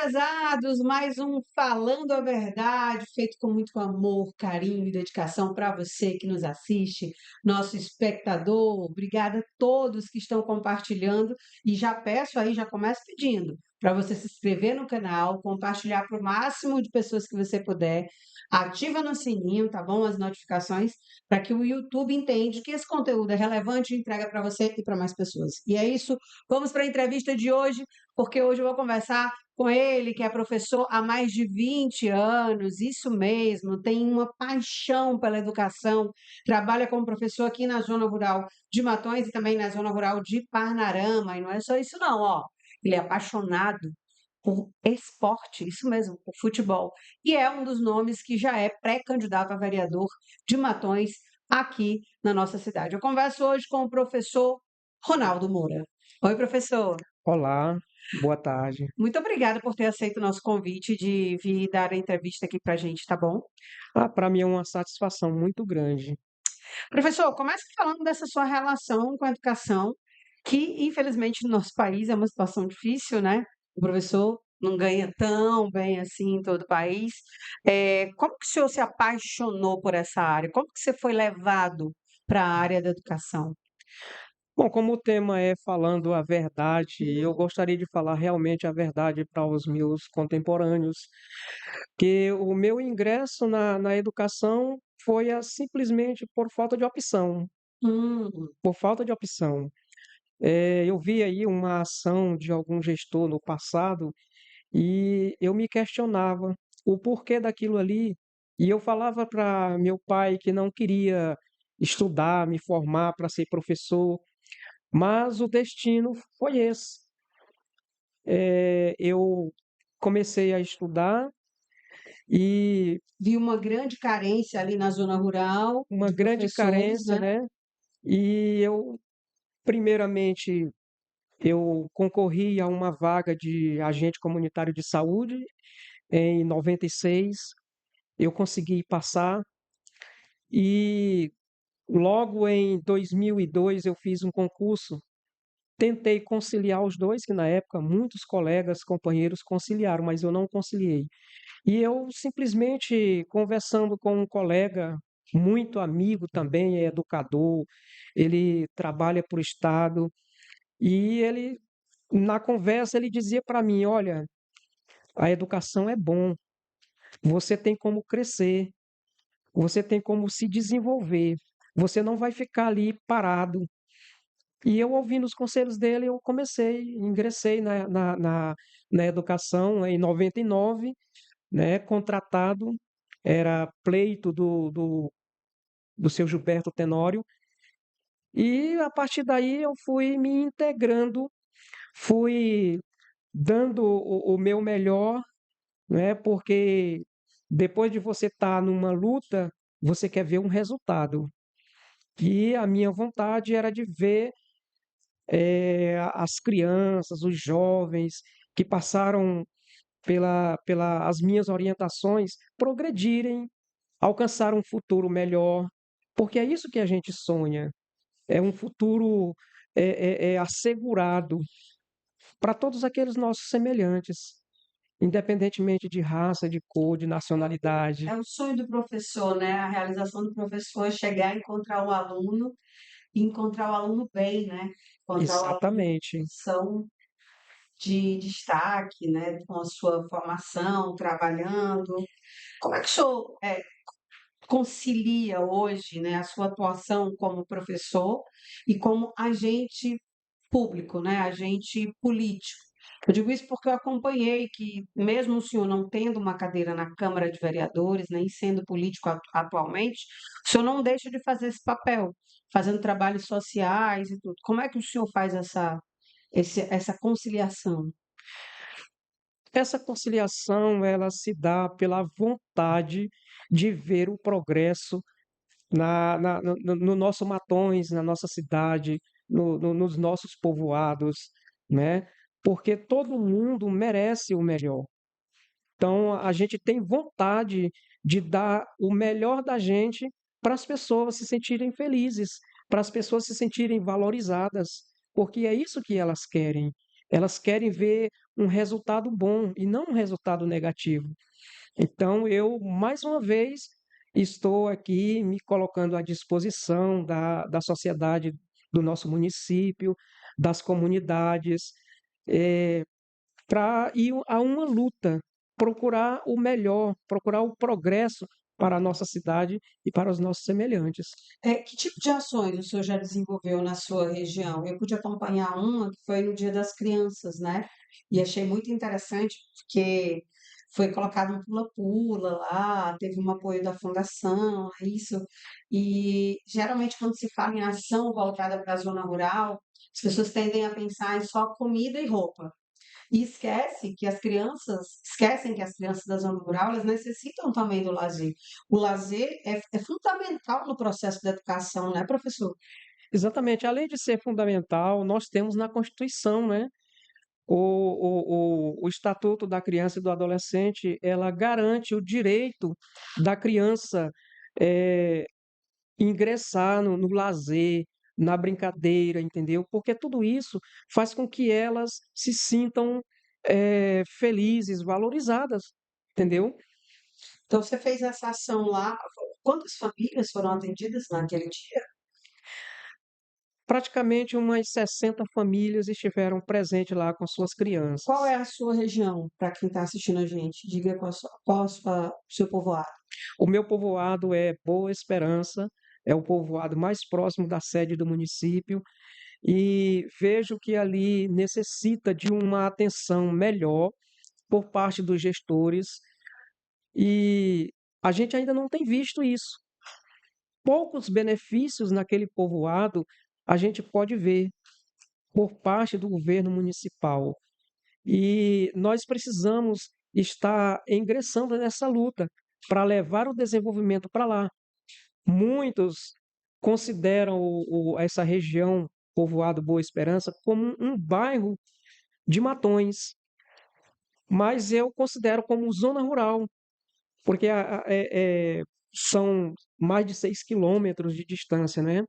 prezados, mais um Falando a Verdade, feito com muito amor, carinho e dedicação para você que nos assiste, nosso espectador. Obrigada a todos que estão compartilhando e já peço aí, já começo pedindo para você se inscrever no canal, compartilhar para o máximo de pessoas que você puder, ativa no sininho, tá bom? As notificações, para que o YouTube entenda que esse conteúdo é relevante e entrega para você e para mais pessoas. E é isso, vamos para a entrevista de hoje, porque hoje eu vou conversar com ele, que é professor há mais de 20 anos, isso mesmo, tem uma paixão pela educação, trabalha como professor aqui na zona rural de Matões e também na zona rural de Parnarama, e não é só isso não, ó, ele é apaixonado por esporte, isso mesmo, por futebol, e é um dos nomes que já é pré-candidato a vereador de Matões aqui na nossa cidade. Eu converso hoje com o professor Ronaldo Moura. Oi, professor. Olá, boa tarde. Muito obrigada por ter aceito o nosso convite de vir dar a entrevista aqui para a gente, tá bom? Para mim é uma satisfação muito grande. Professor, comece falando dessa sua relação com a educação, que infelizmente no nosso país é uma situação difícil, né? O professor não ganha tão bem assim em todo o país. Como que o senhor se apaixonou por essa área? Como que você foi levado para a área da educação? Bom, como o tema é falando a verdade, eu gostaria de falar realmente a verdade para os meus contemporâneos, que o meu ingresso na educação foi simplesmente por falta de opção, Hum, por falta de opção. Eu vi aí uma ação de algum gestor no passado e eu me questionava o porquê daquilo ali, e eu falava para meu pai que não queria estudar, me formar para ser professor, mas o destino foi esse. Eu comecei a estudar e vi uma grande carência ali na zona rural uma de grande professores, carência, né? né? E eu, primeiramente, eu concorri a uma vaga de agente comunitário de saúde em 96. Eu consegui passar e logo em 2002 eu fiz um concurso. Tentei conciliar os dois, que na época muitos colegas, companheiros conciliaram, mas eu não conciliei. E eu simplesmente conversando com um colega, muito amigo também, é educador, ele trabalha para o Estado, e ele, na conversa, ele dizia para mim: olha, a educação é bom, você tem como crescer, você tem como se desenvolver, você não vai ficar ali parado. E eu, ouvindo os conselhos dele, eu ingressei na educação em 99, né, contratado, era pleito do seu Gilberto Tenório, e a partir daí eu fui me integrando, fui dando o meu melhor, né, porque depois de você estar numa luta, você quer ver um resultado. E a minha vontade era de ver as crianças, os jovens que passaram pela as minhas orientações progredirem, alcançar um futuro melhor, porque é isso que a gente sonha, é um futuro assegurado para todos aqueles nossos semelhantes, independentemente de raça, de cor, de nacionalidade. É o sonho do professor, né? A realização do professor é chegar a encontrar o aluno e encontrar o aluno bem, né? Encontrar o aluno em Exatamente. condição de destaque, né? Com a sua formação, trabalhando. Como é que o senhor concilia hoje, né, a sua atuação como professor e como agente público, né, agente político? Eu digo isso porque eu acompanhei que, mesmo o senhor não tendo uma cadeira na Câmara de Vereadores, nem sendo político atualmente, o senhor não deixa de fazer esse papel, fazendo trabalhos sociais e tudo. Como é que o senhor faz essa conciliação? Essa conciliação, ela se dá pela vontade de ver o progresso no nosso Matões, na nossa cidade, nos nossos povoados, né? Porque todo mundo merece o melhor. Então, a gente tem vontade de dar o melhor da gente para as pessoas se sentirem felizes, para as pessoas se sentirem valorizadas, porque é isso que elas querem. Elas querem ver um resultado bom e não um resultado negativo. Então, eu, mais uma vez, estou aqui me colocando à disposição da sociedade do nosso município, das comunidades, para ir a uma luta, procurar o melhor, procurar o progresso para a nossa cidade e para os nossos semelhantes. Que tipo de ações o senhor já desenvolveu na sua região? Eu pude acompanhar uma que foi no Dia das Crianças, né? E achei muito interessante porque foi colocado um pula-pula lá, teve um apoio da fundação, isso. E geralmente quando se fala em ação voltada para a zona rural, as pessoas tendem a pensar em só comida e roupa. E esquecem que as crianças da zona rural, elas necessitam também do lazer. O lazer é fundamental no processo da educação, né, professor? Exatamente, além de ser fundamental, nós temos na Constituição, né, o Estatuto da Criança e do Adolescente, ela garante o direito da criança eh, ingressar no lazer, na brincadeira, entendeu? Porque tudo isso faz com que elas se sintam felizes, valorizadas, entendeu? Então, você fez essa ação lá. Quantas famílias foram atendidas naquele dia? Praticamente umas 60 famílias estiveram presentes lá com suas Qual crianças. é a sua região, para quem está assistindo a gente? Diga qual é o seu povoado. O meu povoado é Boa Esperança, é o povoado mais próximo da sede do município, e vejo que ali necessita de uma atenção melhor por parte dos gestores, e a gente ainda não tem visto isso. Poucos benefícios naquele povoado a gente pode ver por parte do governo municipal. E nós precisamos estar ingressando nessa luta para levar o desenvolvimento para lá. Muitos consideram essa região, povoado Boa Esperança, como um bairro de matões, mas eu considero como zona rural, porque são mais de 6 quilômetros de distância, né?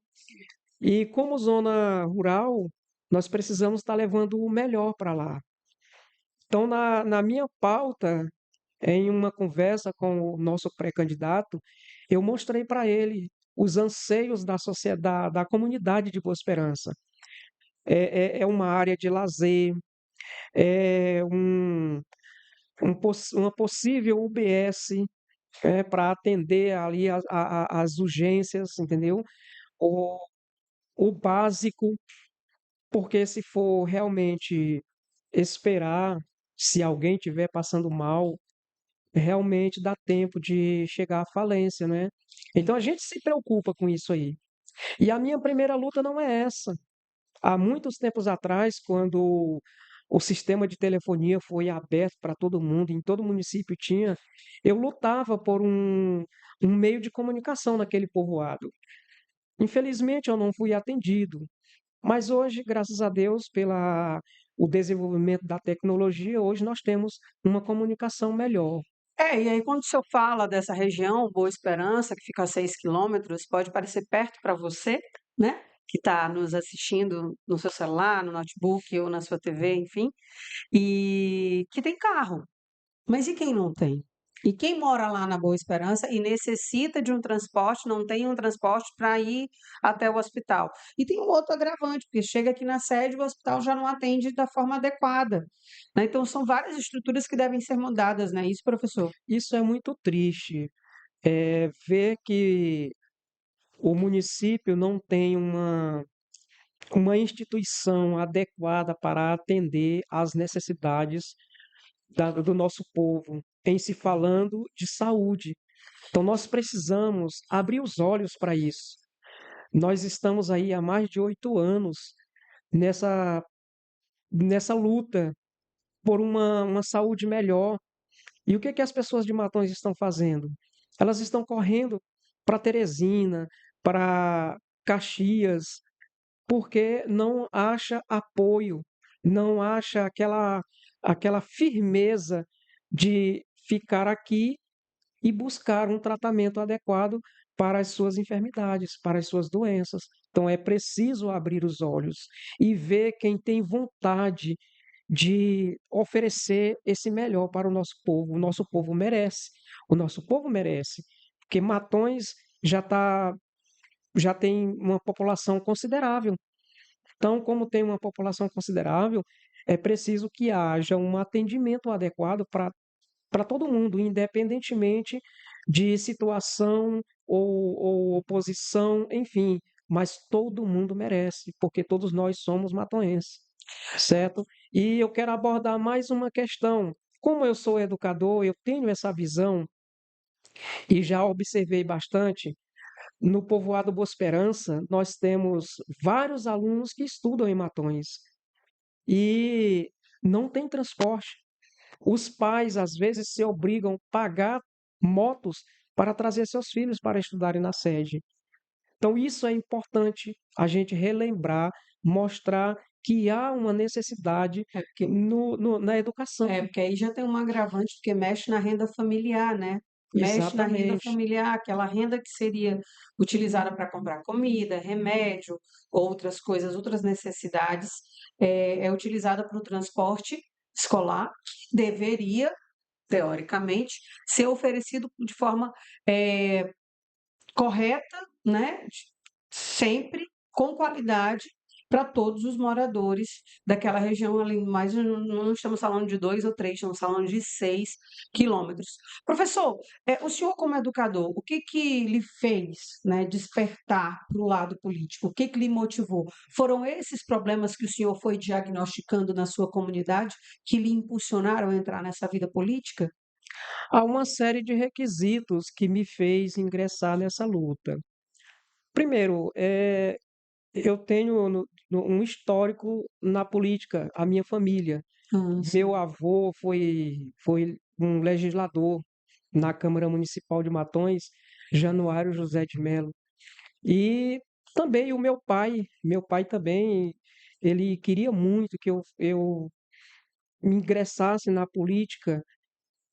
E como zona rural, nós precisamos estar levando o melhor para lá. Então, na minha pauta, em uma conversa com o nosso pré-candidato, eu mostrei para ele os anseios da sociedade, da comunidade de Boa Esperança. É uma área de lazer, é uma possível UBS para atender ali as urgências, entendeu? O, o básico, porque se for realmente esperar, se alguém estiver passando mal, realmente dá tempo de chegar à falência, né? Então a gente se preocupa com isso aí. E a minha primeira luta não é essa. Há muitos tempos atrás, quando o sistema de telefonia foi aberto para todo mundo, em todo município tinha, eu lutava por um meio de comunicação naquele povoado. Infelizmente eu não fui atendido, mas hoje, graças a Deus, pela o desenvolvimento da tecnologia, hoje nós temos uma comunicação melhor. E aí quando o senhor fala dessa região, Boa Esperança, que fica a 6 quilômetros, pode parecer perto para você, né? Que está nos assistindo no seu celular, no notebook ou na sua TV, enfim, e que tem carro. Mas e quem não tem? E quem mora lá na Boa Esperança e necessita de um transporte, não tem um transporte para ir até o hospital. E tem um outro agravante, porque chega aqui na sede, o hospital já não atende da forma adequada, né? Então, são várias estruturas que devem ser mudadas, né? Isso, professor? Isso é muito triste, ver que o município não tem uma instituição adequada para atender às necessidades do nosso povo, em se falando de saúde. Então, nós precisamos abrir os olhos para isso. Nós estamos aí há mais de 8 anos nessa, nessa luta por uma saúde melhor. E o que, que as pessoas de Matões estão fazendo? Elas estão correndo para Teresina, para Caxias, porque não acha apoio, não acha aquela firmeza de ficar aqui e buscar um tratamento adequado para as suas enfermidades, para as suas doenças. Então é preciso abrir os olhos e ver quem tem vontade de oferecer esse melhor para o nosso povo. O nosso povo merece. O nosso povo merece. Porque Matões já tem uma população considerável. Então, como tem uma população considerável, é preciso que haja um atendimento adequado para todo mundo, independentemente de situação ou oposição, enfim, mas todo mundo merece, porque todos nós somos matonenses, certo? E eu quero abordar mais uma questão. Como eu sou educador, eu tenho essa visão e já observei bastante. No povoado Boa Esperança, nós temos vários alunos que estudam em Matões e não tem transporte. Os pais, às vezes, se obrigam a pagar motos para trazer seus filhos para estudarem na sede. Então, isso é importante a gente relembrar, mostrar que há uma necessidade É porque, na educação. porque aí já tem um agravante, porque mexe na renda familiar, né? Mexe na renda Exatamente, familiar, aquela renda que seria utilizada para comprar comida, remédio, outras coisas, outras necessidades, é utilizada para o transporte escolar, que deveria, teoricamente, ser oferecido de forma correta, né? Sempre com qualidade para todos os moradores daquela região ali, mas não estamos falando de 2 ou 3, estamos falando de 6 quilômetros. Professor, o senhor como educador, o que que lhe fez, né, despertar para o lado político? O que que lhe motivou? Foram esses problemas que o senhor foi diagnosticando na sua comunidade que lhe impulsionaram a entrar nessa vida política? há uma série de requisitos que me fez ingressar nessa luta. Primeiro, eu tenho um histórico na política, a minha família. Ah, sim. Meu avô foi um legislador na Câmara Municipal de Matões, Januário José de Mello. E também o meu pai também, ele queria muito que eu ingressasse na política.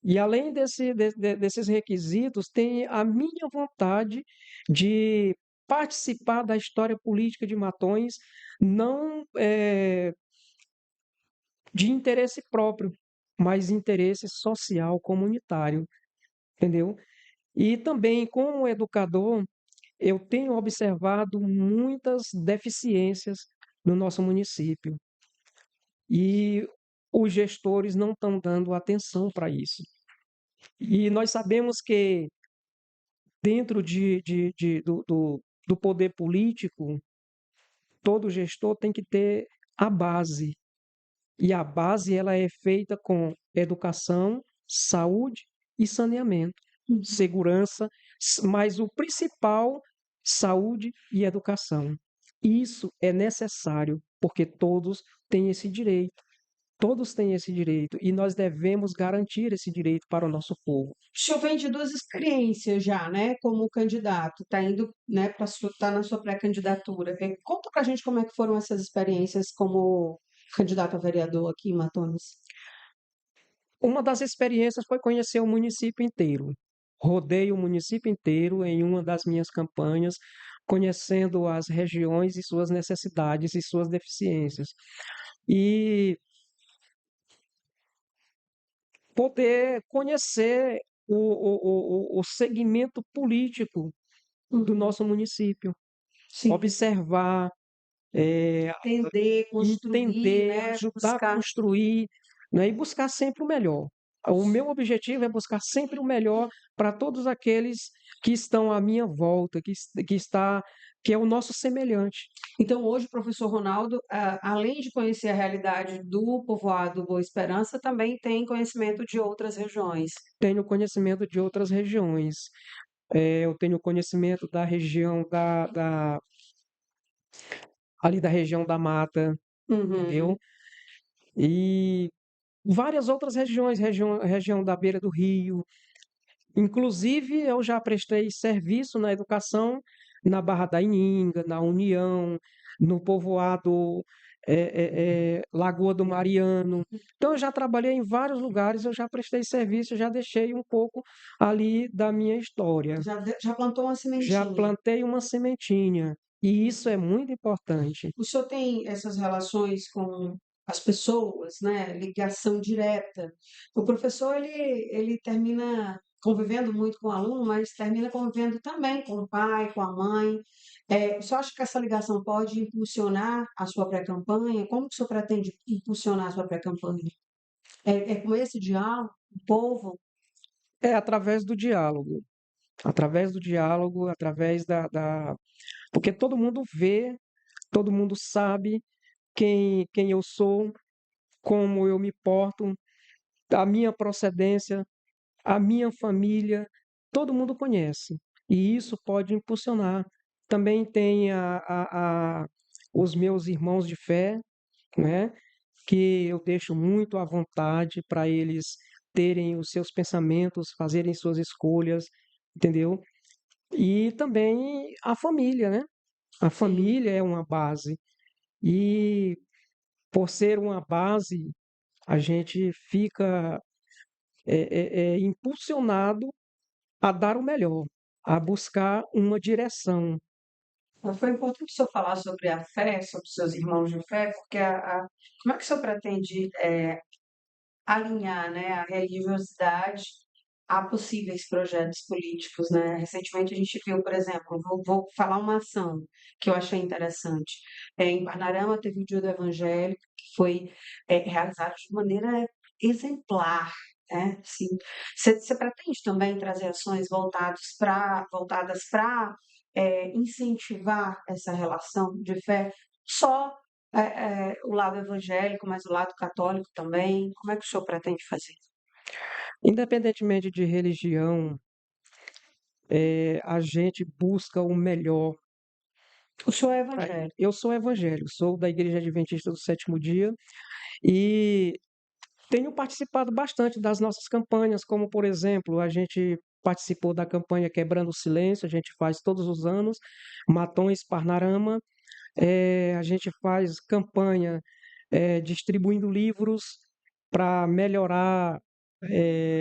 E além desses requisitos, tem a minha vontade de participar da história política de Matões, não de interesse próprio, mas interesse social, comunitário, entendeu? E também, como educador, eu tenho observado muitas deficiências no nosso município e os gestores não estão dando atenção para isso. E nós sabemos que dentro do poder político, todo gestor tem que ter a base. E a base ela é feita com educação, saúde e saneamento, Uhum. segurança, mas o principal, saúde e educação. Isso é necessário, porque todos têm esse direito. Todos têm esse direito e nós devemos garantir esse direito para o nosso povo. O senhor vem de 2 experiências já, né, como candidato, está indo, né, tá na sua pré-candidatura. Conta pra gente como é que foram essas experiências como candidato a vereador aqui em Matonis. Uma das experiências foi conhecer o município inteiro. Rodei o município inteiro em uma das minhas campanhas, conhecendo as regiões e suas necessidades e suas deficiências. E poder conhecer o segmento político do Uhum. nosso município, Sim, observar, eh, entender, construir, entender, né, ajudar a buscar. construir, né, e buscar sempre o melhor. O meu objetivo é buscar sempre o melhor para todos aqueles que estão à minha volta, que é o nosso semelhante. Então hoje o professor Ronaldo, além de conhecer a realidade do povoado Boa Esperança, também tem conhecimento de outras regiões. Tenho conhecimento de outras regiões. Eu tenho conhecimento da região ali da região da Mata, Uhum. entendeu? E várias outras regiões, região da beira do rio. Inclusive, eu já prestei serviço na educação na Barra da Ininga, na União, no povoado Lagoa do Mariano. Então, eu já trabalhei em vários lugares, eu já prestei serviço, já deixei um pouco ali da minha história. Já plantou uma Já sementinha. plantei uma sementinha, e isso é muito importante. O senhor tem essas relações com as pessoas, né, ligação direta. O professor ele termina convivendo muito com o aluno, mas termina convivendo também com o pai, com a mãe. Você acha que essa ligação pode impulsionar a sua pré-campanha? Como que o senhor pretende impulsionar a sua pré-campanha? É com esse diálogo, o povo? É através do diálogo, através porque todo mundo vê, todo mundo sabe quem eu sou, como eu me porto, a minha procedência, a minha família, todo mundo conhece. E isso pode impulsionar. Também tem os meus irmãos de fé, né? Que eu deixo muito à vontade para eles terem os seus pensamentos, fazerem suas escolhas, entendeu? E também a família, né? A Sim. família é uma base. E por ser uma base, a gente fica impulsionado a dar o melhor, a buscar uma direção. Foi importante o senhor falar sobre a fé, sobre os seus irmãos de fé, porque como é que o senhor pretende alinhar, né, a religiosidade a possíveis projetos políticos, né? Recentemente a gente viu, por exemplo, vou falar uma ação que eu achei interessante. Em Parnarama teve o Dia do Evangelho, que foi realizado de maneira exemplar. Né? Assim, você pretende também trazer ações voltadas para incentivar essa relação de fé? Só o lado evangélico, mas o lado católico também? Como é que o senhor pretende fazer? Independentemente de religião, a gente busca o melhor. O senhor é evangélico. Eu sou evangélico, sou da Igreja Adventista do Sétimo Dia e tenho participado bastante das nossas campanhas, como, por exemplo, a gente participou da campanha Quebrando o Silêncio, a gente faz todos os anos, Matões Parnarama, a gente faz campanha distribuindo livros para melhorar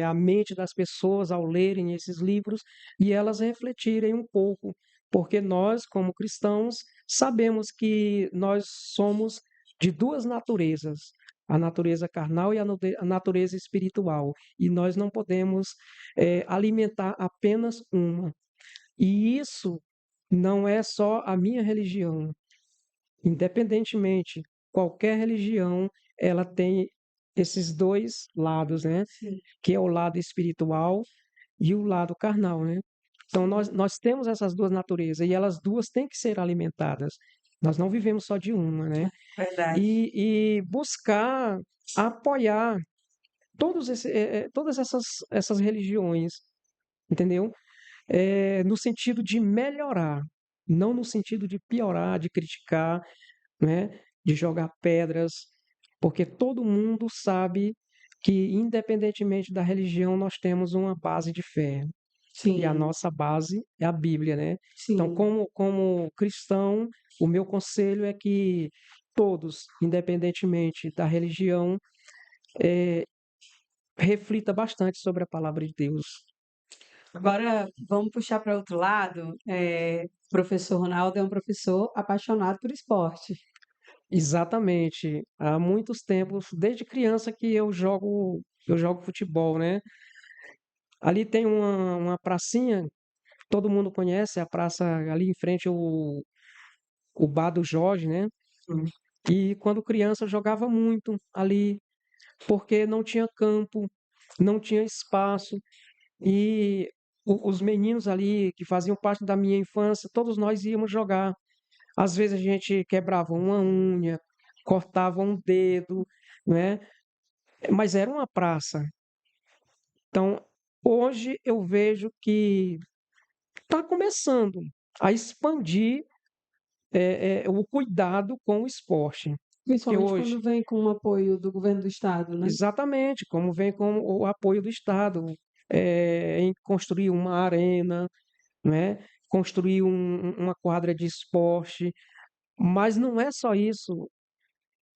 a mente das pessoas ao lerem esses livros e elas refletirem um pouco, porque nós, como cristãos, sabemos que nós somos de duas naturezas, a natureza carnal e a natureza espiritual, e nós não podemos alimentar apenas uma. E isso não é só a minha religião. Independentemente, qualquer religião, ela tem esses dois lados, né? Sim, Que é o lado espiritual e o lado carnal, né? Então, sim, nós temos essas duas naturezas e elas duas têm que ser alimentadas. Nós não vivemos só de uma, né? verdade. E buscar apoiar todas essas religiões, entendeu? No sentido de melhorar, não no sentido de piorar, de criticar, né, de jogar pedras, porque todo mundo sabe que, independentemente da religião, nós temos uma base de fé. E a Sim, nossa base é a Bíblia, né? Então, sim. como cristão, o meu conselho é que todos, independentemente da religião, reflita bastante sobre a palavra de Deus. Agora, vamos puxar para outro lado. O professor Ronaldo é um professor apaixonado por esporte. Exatamente. Há muitos tempos, desde criança que eu jogo futebol, né? Ali tem uma pracinha, todo mundo conhece, a praça ali em frente o bar do Jorge, né? Hum. E quando criança eu jogava muito ali, porque não tinha campo, não tinha espaço. E os meninos ali que faziam parte da minha infância, todos nós íamos jogar. Às vezes a gente quebrava uma unha, cortava um dedo, né? Mas era uma praça. Então, hoje eu vejo que está começando a expandir o cuidado com o esporte. Que Principalmente hoje, quando vem com o apoio do governo do estado, né? exatamente, como vem com o apoio do Estado, em construir uma arena, né? Construir uma quadra de esporte, mas não é só isso,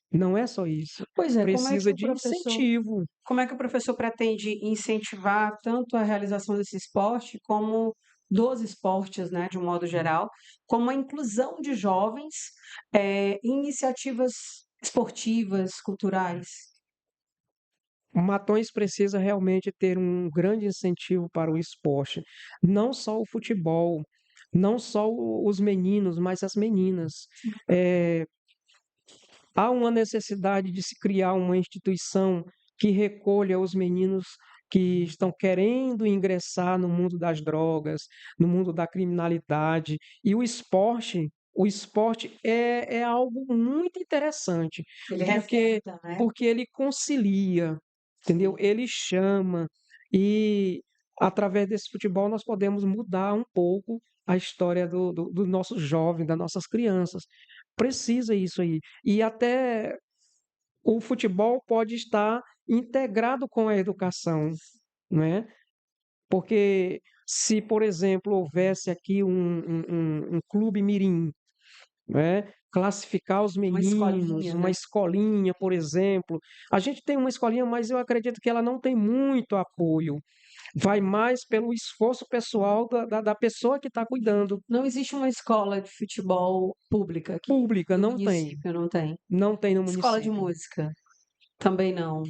não é só isso. Pois é, Precisa de incentivo. como é que o professor pretende incentivar tanto a realização desse esporte como dos esportes, né, de um modo geral, como a inclusão de jovens em iniciativas esportivas, culturais? Matões precisa realmente ter um grande incentivo para o esporte, não só o futebol, não só os meninos, mas as meninas. Eh, Há uma necessidade de se criar uma instituição que recolha os meninos que estão querendo ingressar no mundo das drogas, no mundo da criminalidade. E o esporte é algo muito interessante, Ele porque, resgata, né? porque ele concilia, entendeu? Sim. Ele chama, e através desse futebol nós podemos mudar um pouco a história do nosso jovem, das nossas crianças. Precisa isso aí. E até o futebol pode estar integrado com a educação, né? Porque se, por exemplo, houvesse aqui um clube mirim, né? Classificar os Uma meninos, escolinha, uma né? escolinha, por exemplo. A gente tem uma escolinha, mas eu acredito que ela não tem muito apoio. Vai mais pelo esforço pessoal da pessoa que está cuidando. Não existe uma escola de futebol pública aqui Pública, no não tem. município, não tem. Não tem no Escola de município. música também não.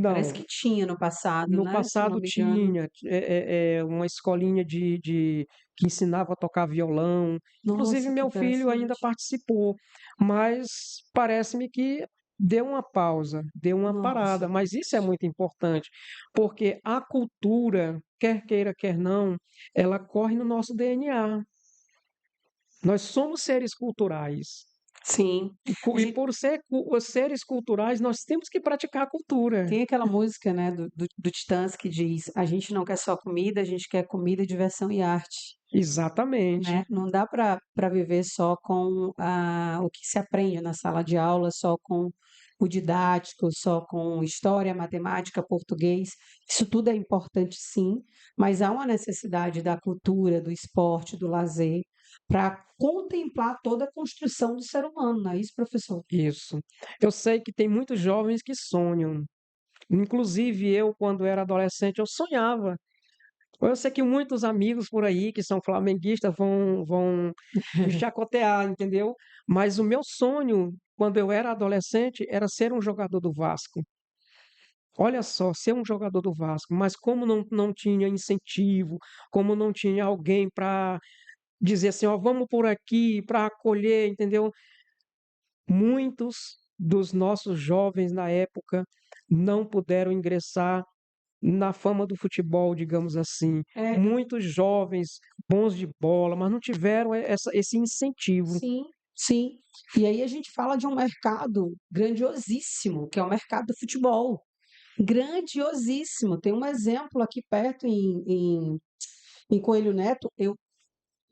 Parece Não. que tinha no passado, No né? Se eu não passado me engano. tinha uma escolinha que ensinava a tocar violão. Inclusive, Nossa, que meu filho ainda interessante. participou, mas parece-me que deu uma pausa, deu uma Nossa, parada. Mas isso é muito importante, porque a cultura, quer queira, quer não, ela corre no nosso DNA. Nós somos seres culturais. sim. E por ser seres culturais, nós temos que praticar a cultura. Tem aquela música, né, do Titãs que diz: a gente não quer só comida, a gente quer comida, diversão e arte, né? Exatamente. Não dá para viver só com o que se aprende na sala de aula, só com o didático, só com história, matemática, português. Isso tudo é importante, sim, mas há uma necessidade da cultura, do esporte, do lazer, para contemplar toda a construção do ser humano, não é isso, professor? Isso. Eu sei que tem muitos jovens que sonham. Inclusive eu, quando era adolescente, eu sonhava. Eu sei que muitos amigos por aí que são flamenguistas vão me chacotear, entendeu? Mas o meu sonho, quando eu era adolescente, era ser um jogador do Vasco. Olha só, ser um jogador do Vasco, mas como não tinha incentivo, como não tinha alguém para dizer assim, ó, vamos por aqui para acolher, entendeu? Muitos dos nossos jovens na época não puderam ingressar na fama do futebol, digamos assim. É, Muitos jovens bons de bola, mas não tiveram esse incentivo. sim, sim. E aí a gente fala de um mercado grandiosíssimo, que é o mercado do futebol. Grandiosíssimo. Tem um exemplo aqui perto em Coelho Neto. Eu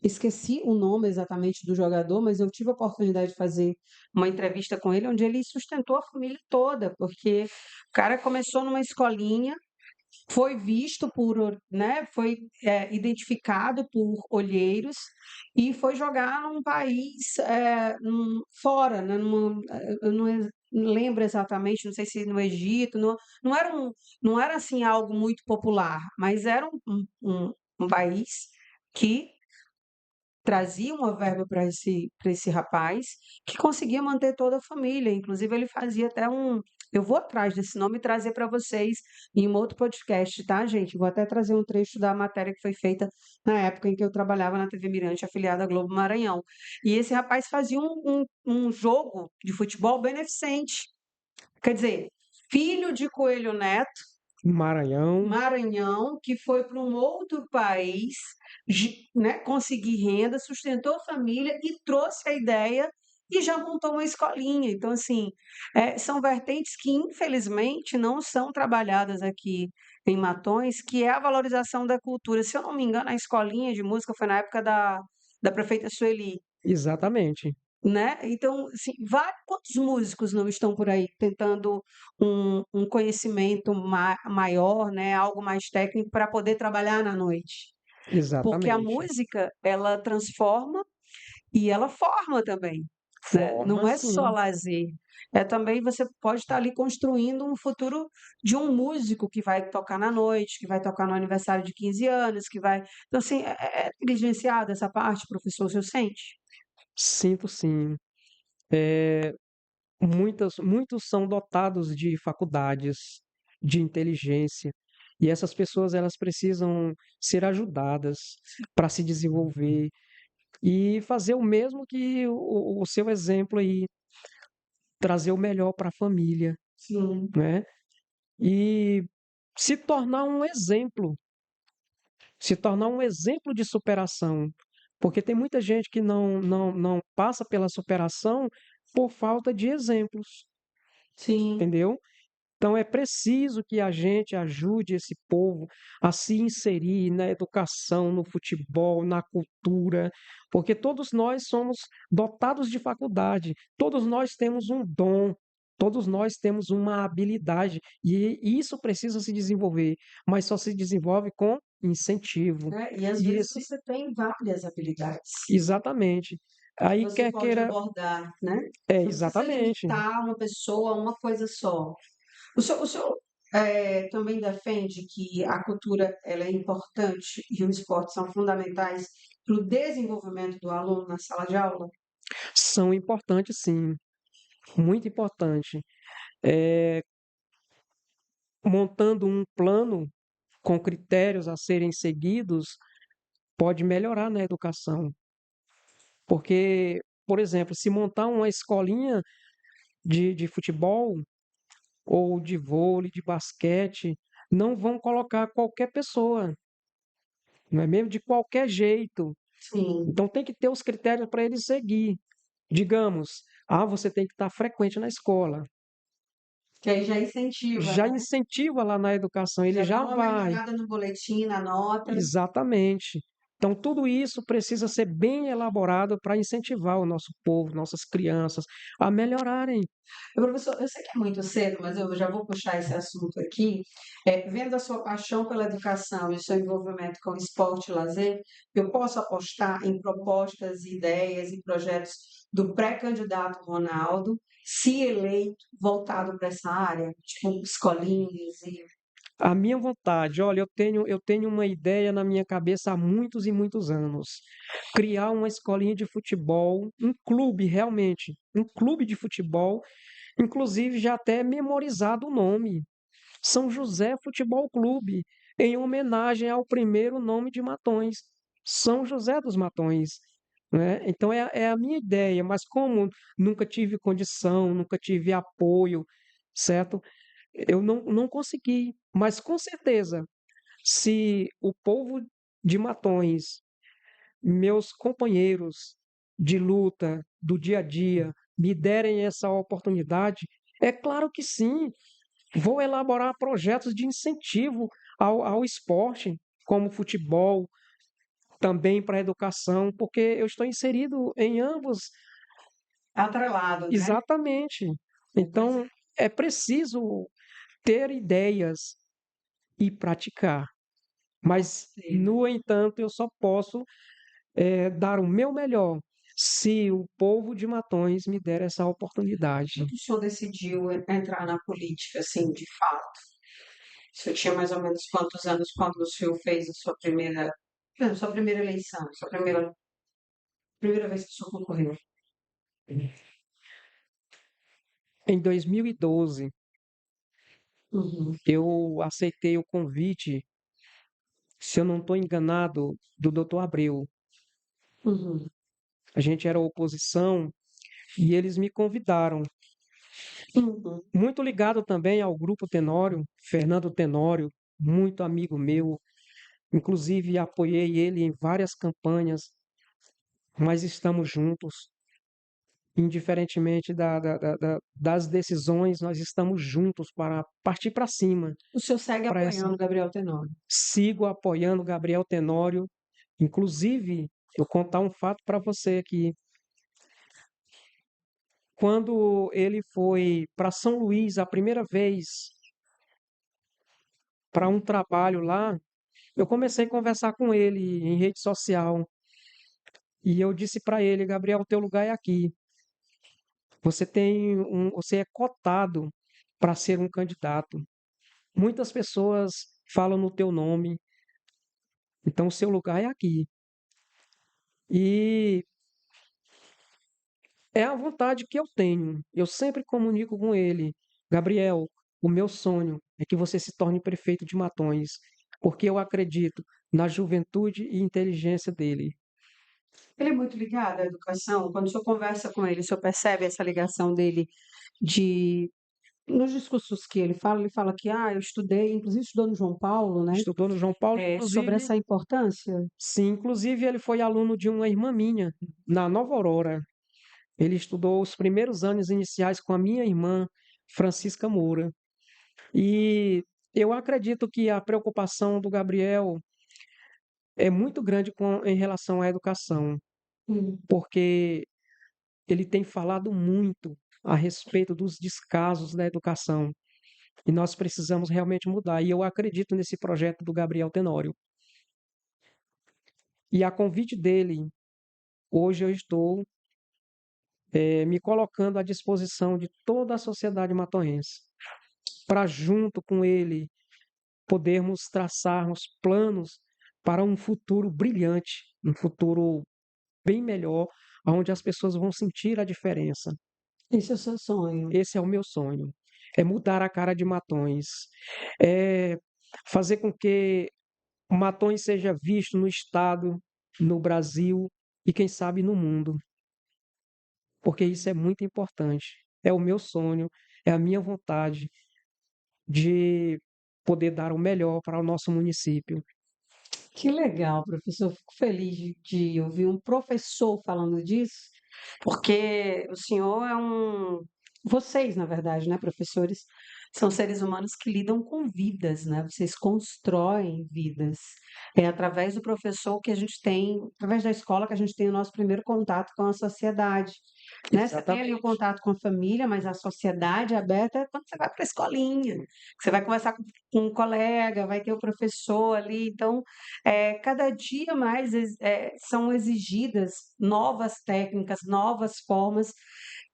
esqueci o nome exatamente do jogador, mas eu tive a oportunidade de fazer uma entrevista com ele, onde ele sustentou a família toda, porque o cara começou numa escolinha, foi visto né, foi identificado por olheiros e foi jogar num país fora, né, eu não lembro exatamente, não sei se no Egito, não era não era assim algo muito popular, mas era um país que trazia uma verba para esse rapaz, que conseguia manter toda a família, inclusive ele fazia até eu vou atrás desse nome e trazer para vocês em um outro podcast, tá, gente? Vou até trazer um trecho da matéria que foi feita na época em que eu trabalhava na TV Mirante, afiliada à Globo Maranhão. E esse rapaz fazia um jogo de futebol beneficente. Quer dizer, filho de Coelho Neto, Maranhão, Maranhão, que foi para um outro país, né, conseguir renda, sustentou a família e trouxe a ideia e já montou uma escolinha. Então, assim, são vertentes que, infelizmente, não são trabalhadas aqui em Matões, que é a valorização da cultura. Se eu não me engano, a escolinha de música foi na época da prefeita Sueli, exatamente. né? Então, assim, quantos músicos não estão por aí tentando um conhecimento maior, né? Algo mais técnico para poder trabalhar na noite? Porque a Exatamente. música, ela transforma e ela forma também, né? Forma Não é só sim. lazer. É também você pode estar ali construindo um futuro de um músico que vai tocar na noite, que vai tocar no aniversário de 15 anos, que vai. Então, assim, é negligenciada essa parte, professor, o senhor sente? Sinto sim. muitos são dotados de faculdades, de inteligência, e essas pessoas elas precisam ser ajudadas para se desenvolver e fazer o mesmo que o seu exemplo aí, trazer o melhor para a família, Sim, né? E se tornar um exemplo, se tornar um exemplo de superação, porque tem muita gente que não passa pela superação por falta de exemplos, sim. entendeu? Então é preciso que a gente ajude esse povo a se inserir na educação, no futebol, na cultura, porque todos nós somos dotados de faculdade, todos nós temos um dom, todos nós temos uma habilidade e isso precisa se desenvolver, mas só se desenvolve com incentivo. Né? E às E vezes esse, você tem várias habilidades exatamente. que Aí você quer pode queira, abordar, né? é Não precisa exatamente. limitar uma pessoa a uma coisa só. O senhor também defende que a cultura ela é importante e o esporte são fundamentais para o desenvolvimento do aluno na sala de aula? São importantes, sim, muito importante. É, montando um plano com critérios a serem seguidos pode melhorar na educação. Porque, por exemplo, se montar uma escolinha de futebol ou de vôlei, de basquete, não vão colocar qualquer pessoa, não é mesmo? De qualquer jeito. Sim, Então tem que ter os critérios para ele seguir. Digamos, você tem que estar frequente na escola. que aí já incentiva, Já né? incentiva lá na educação, ele Já dá já uma vai. melhorada no boletim, na nota. Exatamente. Então, tudo isso precisa ser bem elaborado para incentivar o nosso povo, nossas crianças a melhorarem. Professor, eu sei que é muito cedo, mas eu já vou puxar esse assunto aqui. Vendo a sua paixão pela educação e o seu envolvimento com esporte e lazer, eu posso apostar em propostas, ideias e projetos do pré-candidato Ronaldo, se eleito, voltado para essa área, tipo escolinhas e. A minha vontade, olha, eu tenho uma ideia na minha cabeça há muitos e muitos anos. Criar uma escolinha de futebol, um clube realmente, um clube de futebol, inclusive já até memorizado o nome. São José Futebol Clube, em homenagem ao primeiro nome de Matões, São José dos Matões. Né? Então é a minha ideia, mas como nunca tive condição, nunca tive apoio, certo? Eu não consegui, mas com certeza, se o povo de Matões, meus companheiros de luta do dia a dia, me derem essa oportunidade, é claro que sim, vou elaborar projetos de incentivo ao esporte, como futebol, também para a educação, porque eu estou inserido em ambos Atrelado, né? exatamente. Então, é preciso ter ideias e praticar. Mas, Sim. no entanto, eu só posso dar o meu melhor se o povo de Matões me der essa oportunidade. Quando o senhor decidiu entrar na política, assim, de fato? O senhor tinha mais ou menos quantos anos quando o senhor fez a sua primeira, não, sua primeira eleição, sua primeira vez que o senhor concorreu? Em 2012, Uhum, eu aceitei o convite, se eu não estou enganado, do Dr. Abreu. uhum, A gente era oposição e eles me convidaram. uhum. Muito ligado também ao Grupo Tenório, Fernando Tenório, muito amigo meu. Inclusive, apoiei ele em várias campanhas, mas estamos juntos. Indiferentemente das decisões, nós estamos juntos para partir para cima. O senhor segue Para essa... apoiando Gabriel Tenório? Sigo apoiando Gabriel Tenório. Inclusive, eu contar um fato para você aqui. Quando ele foi para São Luís a primeira vez para um trabalho lá, eu comecei a conversar com ele em rede social e eu disse para ele, Gabriel, teu lugar é aqui. Você é cotado para ser um candidato. Muitas pessoas falam no teu nome, então o seu lugar é aqui. E É a vontade que eu tenho. Eu sempre comunico com ele: Gabriel, o meu sonho é que você se torne prefeito de Matões, porque eu acredito na juventude e inteligência dele. Ele é muito ligado à educação. Quando o senhor conversa com ele, o senhor percebe essa ligação dele de nos discursos que ele fala que eu estudei, inclusive estudou no João Paulo, né? Estudou no João Paulo, Sobre inclusive, essa importância. sim, inclusive ele foi aluno de uma irmã minha, na Nova Aurora. Ele estudou os primeiros anos iniciais com a minha irmã, Francisca Moura. E eu acredito que a preocupação do Gabriel é muito grande em relação à educação, Hum. porque ele tem falado muito a respeito dos descasos da educação. E nós precisamos realmente mudar. E eu acredito nesse projeto do Gabriel Tenório. E a convite dele, hoje eu estou me colocando à disposição de toda a sociedade matonense, para junto com ele podermos traçarmos planos para um futuro brilhante, um futuro bem melhor, onde as pessoas vão sentir a diferença. Esse é o seu sonho. Esse é o meu sonho. É mudar a cara de Matões. É fazer com que Matões seja visto no estado, no Brasil e quem sabe no mundo, porque isso é muito importante. É o meu sonho, é a minha vontade de poder dar o melhor para o nosso município. Que legal, professor. Fico feliz de ouvir um professor falando disso, porque o senhor é um. Vocês, na verdade, né, professores, são seres humanos que lidam com vidas, né? Vocês constroem vidas. É através do professor que a gente tem, através da escola, que a gente tem o nosso primeiro contato com a sociedade. Né? Você tem ali o Exatamente. contato com a família, mas a sociedade aberta é quando você vai para a escolinha, que você vai conversar com um colega, vai ter o professor ali. Então, cada dia mais são exigidas novas técnicas, novas formas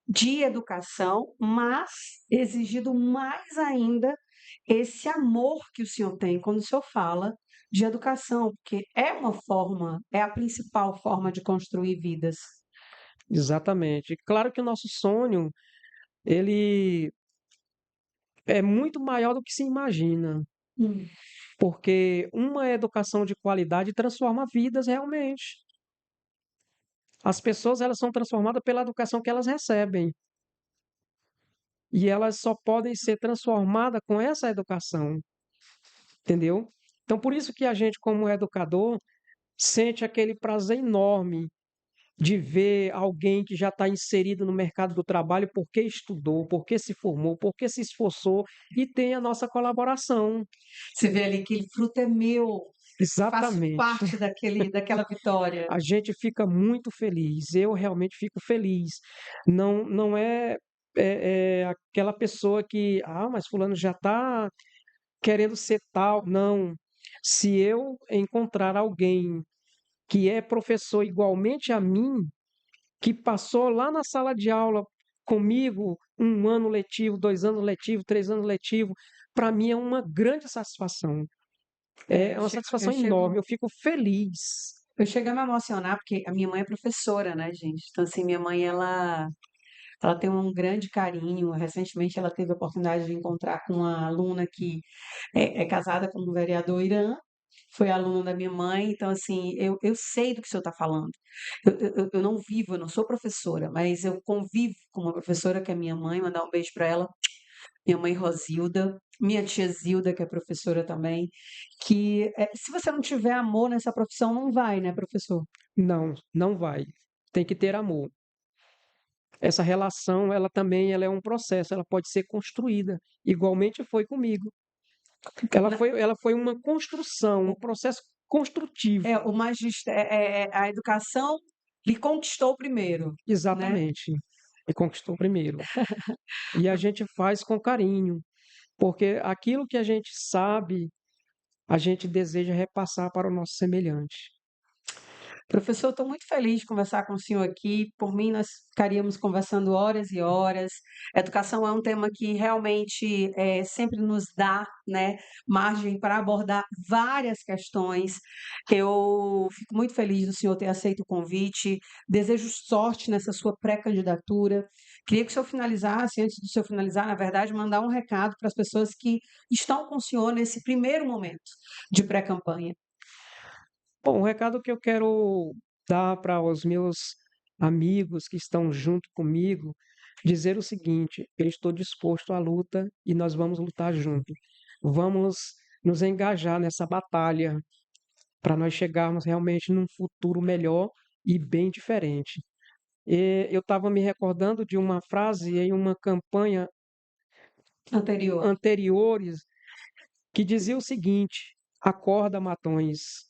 de educação, mas exigido mais ainda esse amor que o senhor tem quando o senhor fala de educação, porque é uma forma, é a principal forma de construir vidas. Exatamente. Claro que o nosso sonho, ele é muito maior do que se imagina, Hum. porque uma educação de qualidade transforma vidas realmente. As pessoas elas são transformadas pela educação que elas recebem, e elas só podem ser transformadas com essa educação, entendeu? Então, por isso que a gente, como educador, sente aquele prazer enorme de ver alguém que já está inserido no mercado do trabalho porque estudou, porque se formou, porque se esforçou e tem a nossa colaboração. Você vê ali que fruto é meu, faço Exatamente. parte daquela vitória. A gente fica muito feliz. Eu realmente fico feliz. Não é aquela pessoa que, mas fulano já está querendo ser tal. Não. Se eu encontrar alguém que é professor igualmente a mim, que passou lá na sala de aula comigo 1 ano letivo, 2 anos letivo, 3 anos letivo, para mim é uma grande satisfação. É, É uma satisfação enorme. Eu fico feliz. eu chego a me emocionar porque a minha mãe é professora, né, gente? Então, assim, minha mãe, ela tem um grande carinho. Recentemente, ela teve a oportunidade de encontrar com uma aluna que é casada com um vereador Irã, foi aluna da minha mãe. Então, assim, eu sei do que o senhor está falando. Eu não vivo, eu não sou professora, mas eu convivo com uma professora que é minha mãe. Mandar um beijo para ela, minha mãe Rosilda, minha tia Zilda, que é professora também, que se você não tiver amor nessa profissão, não vai, né, professor? Não, não vai. Tem que ter amor. Essa relação, ela é um processo, ela pode ser construída. Igualmente foi comigo. Na- Ela foi uma construção, um processo construtivo. a educação lhe conquistou primeiro, né? Exatamente. E conquistou primeiro. E a gente faz com carinho, porque aquilo que a gente sabe, a gente deseja repassar para o nosso semelhante. Professor, estou muito feliz de conversar com o senhor aqui. Por mim, nós ficaríamos conversando horas e horas. Educação é um tema que realmente sempre nos dá, né, margem para abordar várias questões. Eu fico muito feliz do senhor ter aceito o convite. Desejo sorte nessa sua pré-candidatura. Queria que o senhor finalizasse, antes do senhor finalizar, na verdade, mandar um recado para as pessoas que estão com o senhor nesse primeiro momento de pré-campanha. Bom, o recado que eu quero dar para os meus amigos que estão junto comigo, dizer o seguinte: eu estou disposto à luta e nós vamos lutar junto. Vamos nos engajar nessa batalha para nós chegarmos realmente num futuro melhor e bem diferente. E eu estava me recordando de uma frase em uma campanha Anterior. anteriores que dizia o seguinte: acorda, Matões.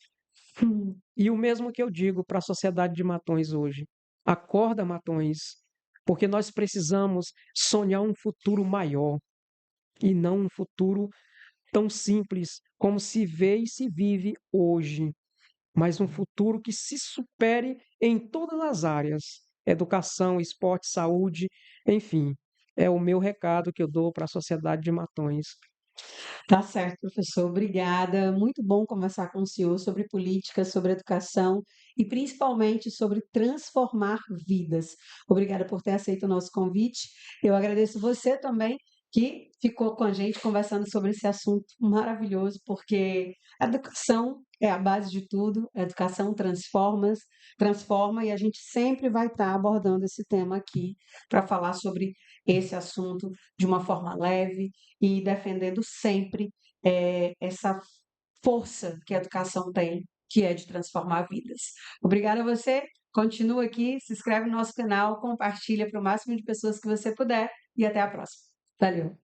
E o mesmo que eu digo para a sociedade de Matões hoje: acorda, Matões, porque nós precisamos sonhar um futuro maior e não um futuro tão simples como se vê e se vive hoje, mas um futuro que se supere em todas as áreas: educação, esporte, saúde, enfim. É o meu recado que eu dou para a sociedade de Matões. Tá certo, professor. Obrigada. Muito bom conversar com o senhor sobre política, sobre educação e principalmente sobre transformar vidas. Obrigada por ter aceito o nosso convite. Eu agradeço você também que ficou com a gente conversando sobre esse assunto maravilhoso, porque a educação é a base de tudo, a educação transforma e a gente sempre vai estar abordando esse tema aqui para falar sobre esse assunto de uma forma leve e defendendo sempre essa força que a educação tem, que é de transformar vidas. Obrigada a você, continua aqui, se inscreve no nosso canal, compartilha para o máximo de pessoas que você puder e até a próxima. Valeu!